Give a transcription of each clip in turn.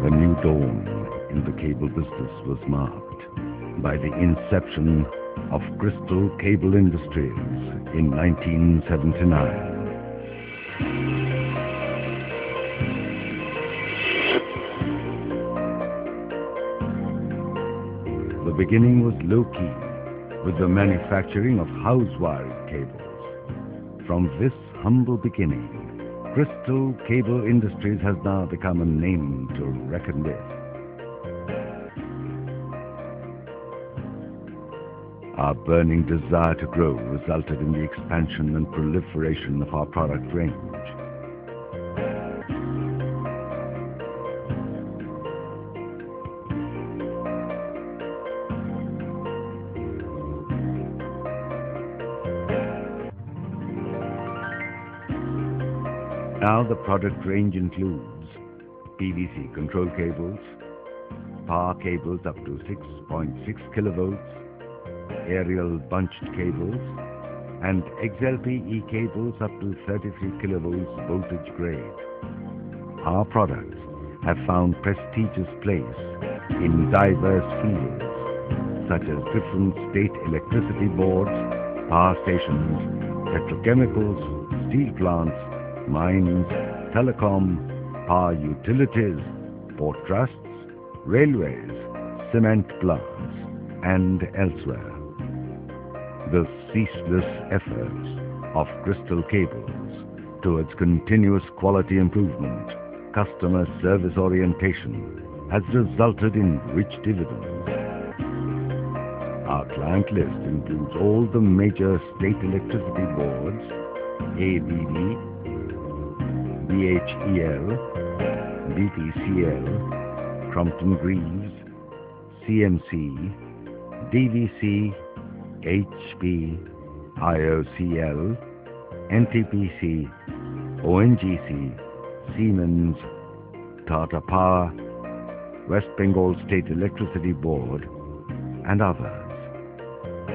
A new dawn in the cable business was marked by the inception of Crystal Cable Industries in 1979. The beginning was low-key, with the manufacturing of house-wired cables. From this humble beginning, Crystal Cable Industries has now become a name to reckon with. Our burning desire to grow resulted in the expansion and proliferation of our product range. Now the product range includes PVC control cables, power cables up to 6.6 kilovolts, aerial bunched cables, and XLPE cables up to 33 kilovolts voltage grade. Our products have found prestigious place in diverse fields, such as different state electricity boards, power stations, petrochemicals, steel plants, mines, telecom, power utilities, port trusts, railways, cement plants, and elsewhere. The ceaseless efforts of Crystal Cables towards continuous quality improvement, customer service orientation, has resulted in rich dividends. Our client list includes all the major state electricity boards, ABB, BHEL, BPCL, Crompton Greaves, CMC, DVC, HP, IOCL, NTPC, ONGC, Siemens, Tata Power, West Bengal State Electricity Board, and others.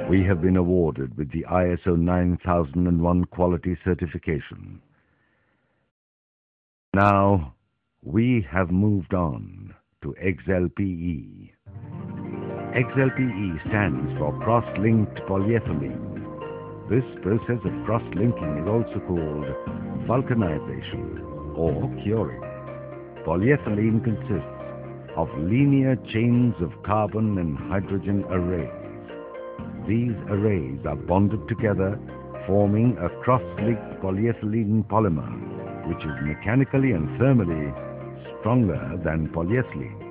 We have been awarded with the ISO 9001 quality certification. Now, we have moved on to XLPE. XLPE stands for cross-linked polyethylene. This process of cross-linking is also called vulcanization or curing. Polyethylene consists of linear chains of carbon and hydrogen arrays. These arrays are bonded together, forming a cross-linked polyethylene polymer, which is mechanically and thermally stronger than polyethylene.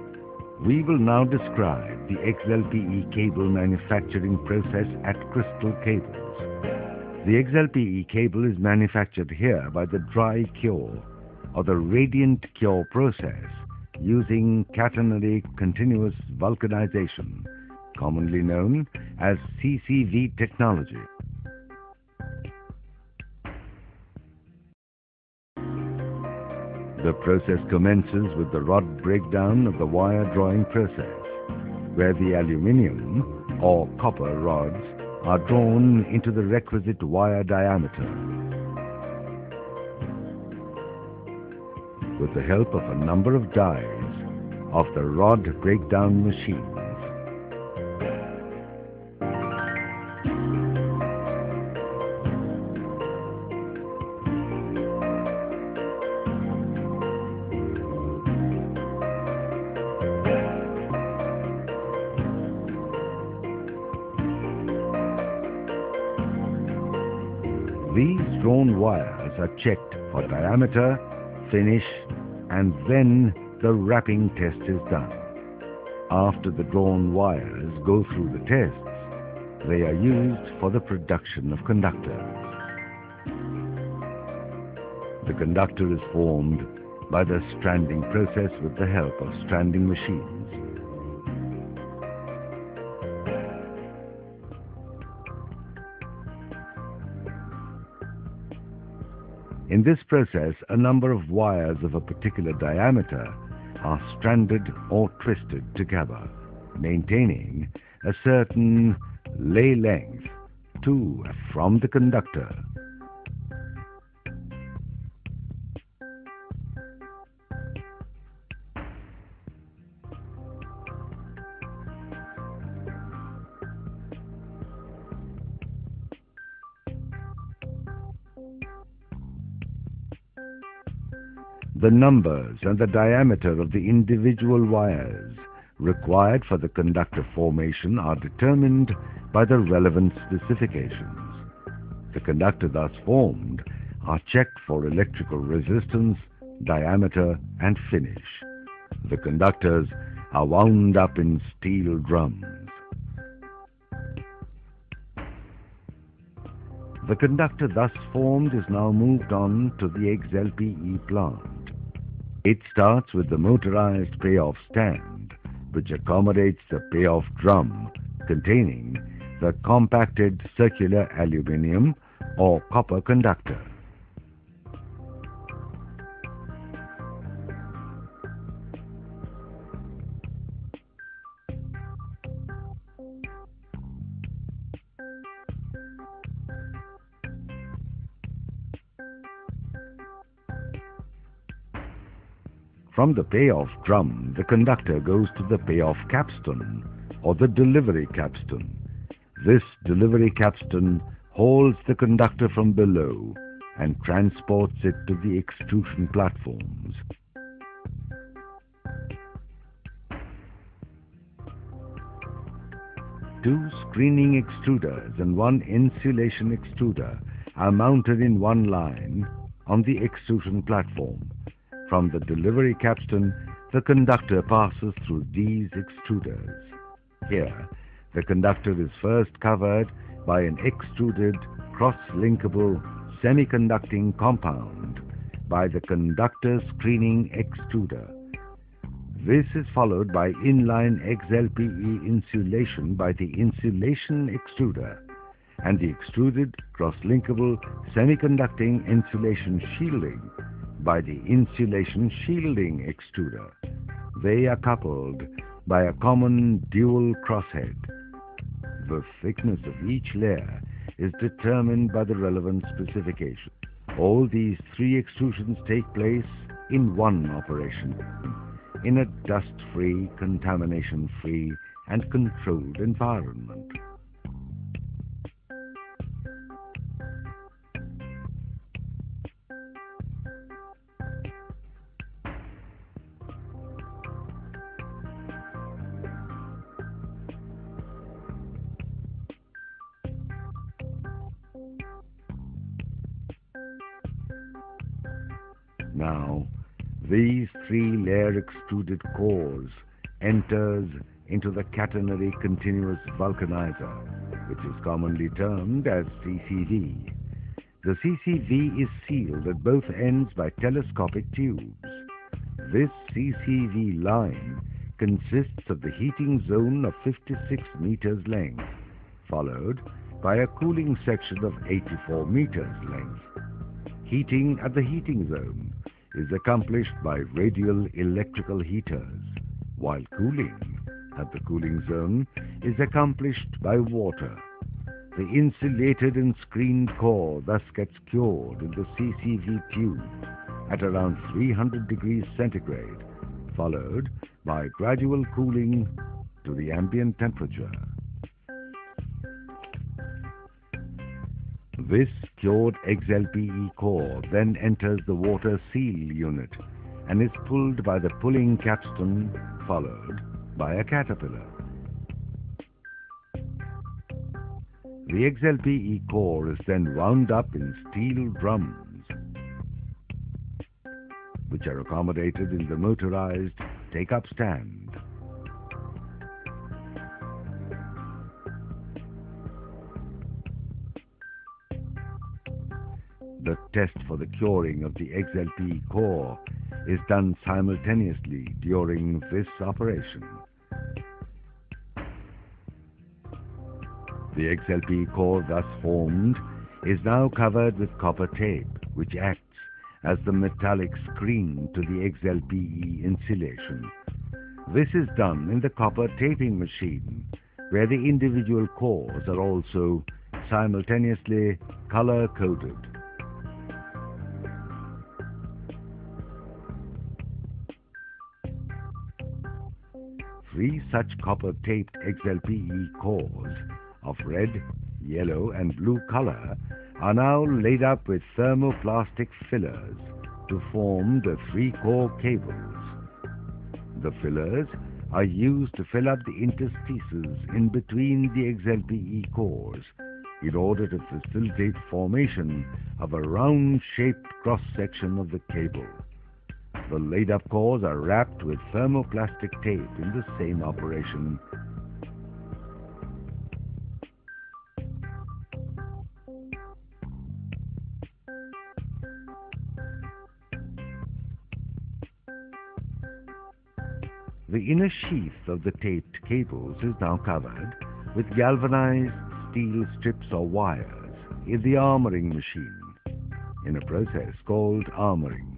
We will now describe the XLPE cable manufacturing process at Crystal Cables. The XLPE cable is manufactured here by the dry cure or the radiant cure process using catenary continuous vulcanization, commonly known as CCV technology. The process commences with the rod breakdown of the wire drawing process, where the aluminium or copper rods are drawn into the requisite wire diameter. With the help of a number of dies of the rod breakdown machines, these drawn wires are checked for diameter, finish, and then the wrapping test is done. After the drawn wires go through the tests, they are used for the production of conductors. The conductor is formed by the stranding process with the help of stranding machines. In this process, a number of wires of a particular diameter are stranded or twisted together, maintaining a certain lay length to from the conductor. The numbers and the diameter of the individual wires required for the conductor formation are determined by the relevant specifications. The conductor thus formed are checked for electrical resistance, diameter and finish. The conductors are wound up in steel drums. The conductor thus formed is now moved on to the XLPE plant. It starts with the motorized payoff stand, which accommodates the payoff drum containing the compacted circular aluminium or copper conductor. From the payoff drum, the conductor goes to the payoff capstan or the delivery capstan. This delivery capstan holds the conductor from below and transports it to the extrusion platforms. Two screening extruders and one insulation extruder are mounted in one line on the extrusion platform. From the delivery capstan, the conductor passes through these extruders. Here, the conductor is first covered by an extruded, cross-linkable, semiconducting compound by the conductor screening extruder. This is followed by inline XLPE insulation by the insulation extruder and the extruded, cross-linkable, semiconducting insulation shielding by the insulation shielding extruder. They are coupled by a common dual crosshead. The thickness of each layer is determined by the relevant specification. All these three extrusions take place in one operation, in a dust-free, contamination-free and controlled environment. Now, these three-layer extruded cores enters into the catenary continuous vulcanizer, which is commonly termed as CCV. The CCV is sealed at both ends by telescopic tubes. This CCV line consists of the heating zone of 56 meters length, followed by a cooling section of 84 meters length. Heating at the heating zone is accomplished by radial electrical heaters, while cooling at the cooling zone is accomplished by water. The insulated and screened core thus gets cured in the CCV tube at around 300 degrees centigrade, followed by gradual cooling to the ambient temperature. This cured XLPE core then enters the water seal unit and is pulled by the pulling capstan, followed by a caterpillar. The XLPE core is then wound up in steel drums, which are accommodated in the motorized take-up stand. The test for the curing of the XLPE core is done simultaneously during this operation. The XLPE core thus formed is now covered with copper tape, which acts as the metallic screen to the XLPE insulation. This is done in the copper taping machine, where the individual cores are also simultaneously color-coded. Three such copper-taped XLPE cores of red, yellow and blue color are now laid up with thermoplastic fillers to form the 3 core cables. The fillers are used to fill up the interstices in between the XLPE cores in order to facilitate formation of a round-shaped cross-section of the cable. The laid-up cores are wrapped with thermoplastic tape in the same operation. The inner sheath of the taped cables is now covered with galvanized steel strips or wires in the armoring machine, in a process called armoring.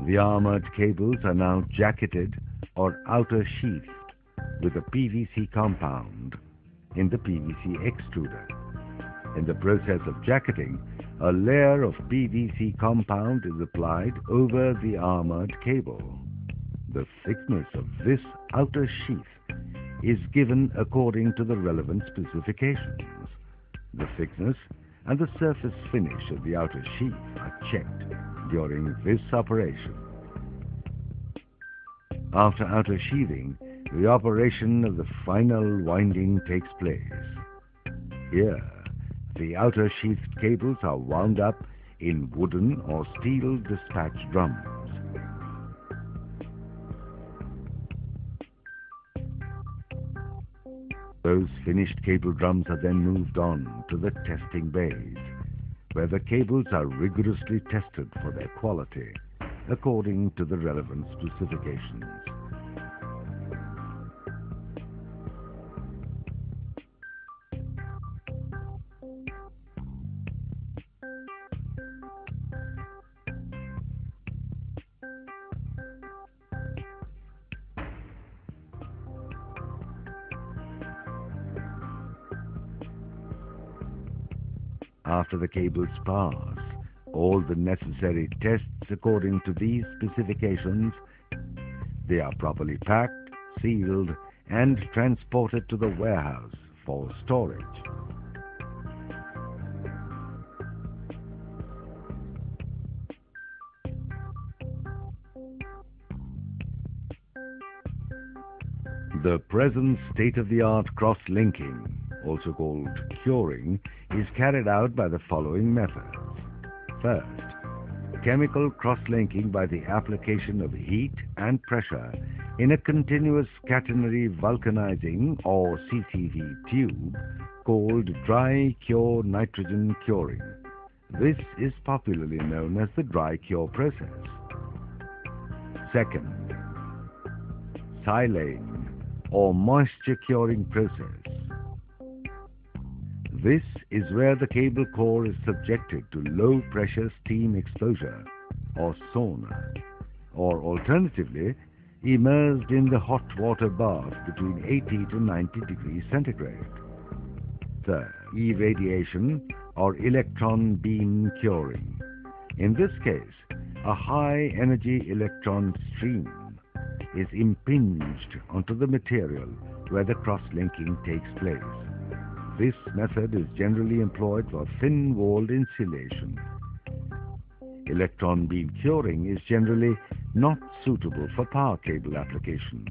The armored cables are now jacketed or outer sheathed with a PVC compound in the PVC extruder. In the process of jacketing, a layer of PVC compound is applied over the armored cable. The thickness of this outer sheath is given according to the relevant specifications. The thickness and the surface finish of the outer sheath are checked during this operation. After outer sheathing, the operation of the final winding takes place. Here, the outer sheathed cables are wound up in wooden or steel dispatch drums. Those finished cable drums are then moved on to the testing bays, where the cables are rigorously tested for their quality according to the relevant specifications. After the cables pass all the necessary tests according to these specifications, they are properly packed, sealed, and transported to the warehouse for storage. The present state-of-the-art cross-linking, also called curing, is carried out by the following methods. First, chemical cross-linking by the application of heat and pressure in a continuous catenary vulcanizing or CCV tube called dry cure nitrogen curing. This is popularly known as the dry cure process. Second, silane or moisture curing process. This is where the cable core is subjected to low pressure steam exposure or sauna, or alternatively immersed in the hot water bath between 80 to 90 degrees centigrade. Third, irradiation or electron beam curing. In this case, a high energy electron stream is impinged onto the material where the cross-linking takes place. This method is generally employed for thin-walled insulation. Electron beam curing is generally not suitable for power cable application,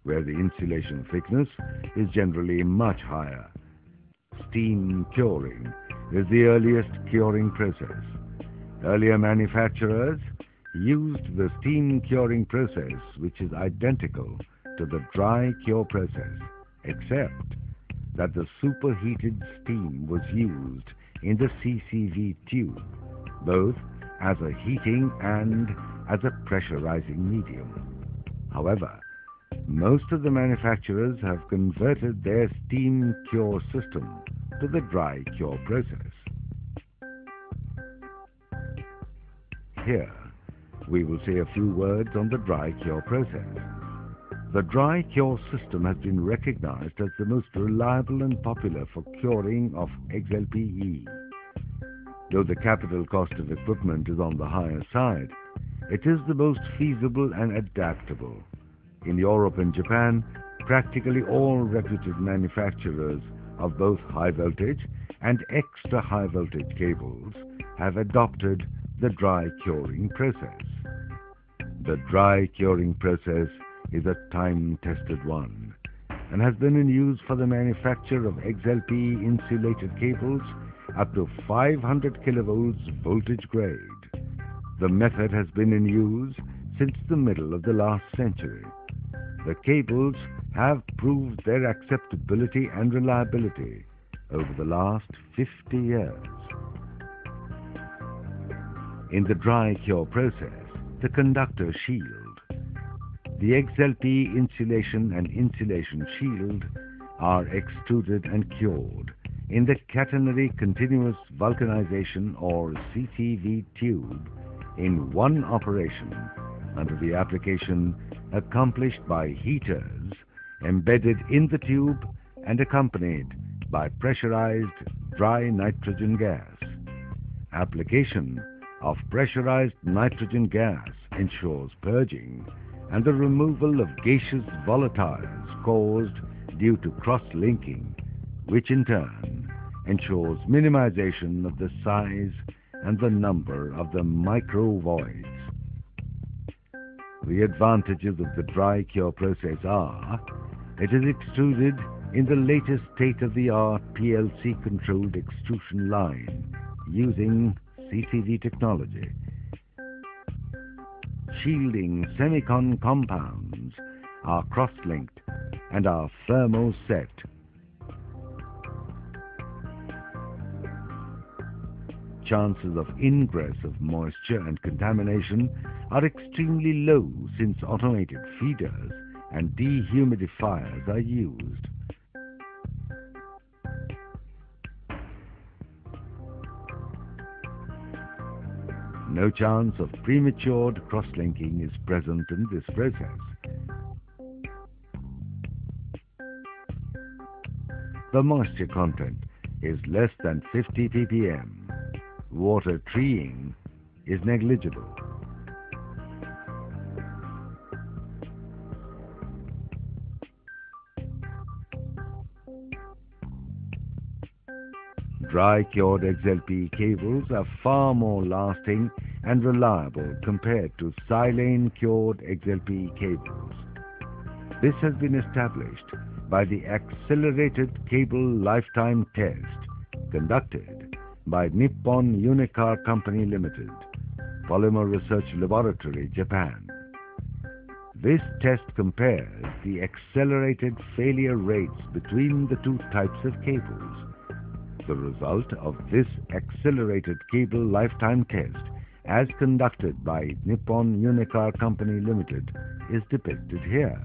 where the insulation thickness is generally much higher. Steam curing is the earliest curing process. Earlier manufacturers used the steam curing process, which is identical to the dry cure process, except that the superheated steam was used in the CCV tube, both as a heating and as a pressurizing medium. However, most of the manufacturers have converted their steam cure system to the dry cure process. Here, we will say a few words on the dry cure process. The dry cure system has been recognized as the most reliable and popular for curing of XLPE. Though the capital cost of equipment is on the higher side, it is the most feasible and adaptable. In Europe and Japan, practically all reputed manufacturers of both high voltage and extra high voltage cables have adopted the dry curing process. The dry curing process is a time-tested one and has been in use for the manufacture of XLPE insulated cables up to 500 kilovolts voltage grade. The method has been in use since the middle of the last century. The cables have proved their acceptability and reliability over the last 50 years. In the dry cure process, the conductor shield, the XLPE insulation and insulation shield are extruded and cured in the catenary continuous vulcanization or CCV tube in one operation under the application accomplished by heaters embedded in the tube and accompanied by pressurized dry nitrogen gas. Application of pressurized nitrogen gas ensures purging and the removal of gaseous volatiles caused due to cross-linking, which in turn ensures minimization of the size and the number of the micro-voids. The advantages of the dry cure process are: it is extruded in the latest state-of-the-art PLC-controlled extrusion line using CCV technology. Shielding semicon compounds are cross-linked and are thermoset. Chances of ingress of moisture and contamination are extremely low since automated feeders and dehumidifiers are used. No chance of prematured cross-linking is present in this process. The moisture content is less than 50 ppm. Water treeing is negligible. Dry cured XLPE cables are far more lasting and reliable compared to silane cured XLPE cables. This has been established by the Accelerated Cable Lifetime Test conducted by Nippon Unicar Company Limited, Polymer Research Laboratory, Japan. This test compares the accelerated failure rates between the two types of cables. The result of this Accelerated Cable Lifetime Test, as conducted by Nippon Unicar Company Limited, is depicted here.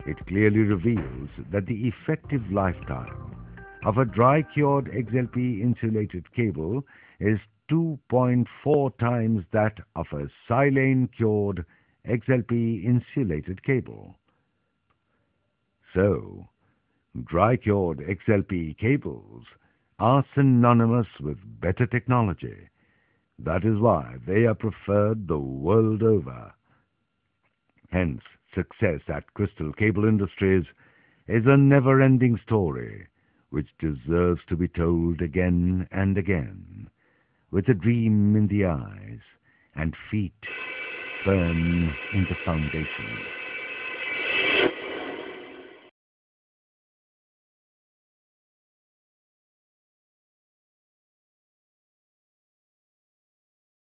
It clearly reveals that the effective lifetime of a dry-cured XLPE insulated cable is 2.4 times that of a silane-cured XLPE insulated cable. So, dry-cured XLPE cables are synonymous with better technology. That is why they are preferred the world over. Hence, success at Crystal Cable Industries is a never-ending story which deserves to be told again and again, with a dream in the eyes and feet firm in the foundation.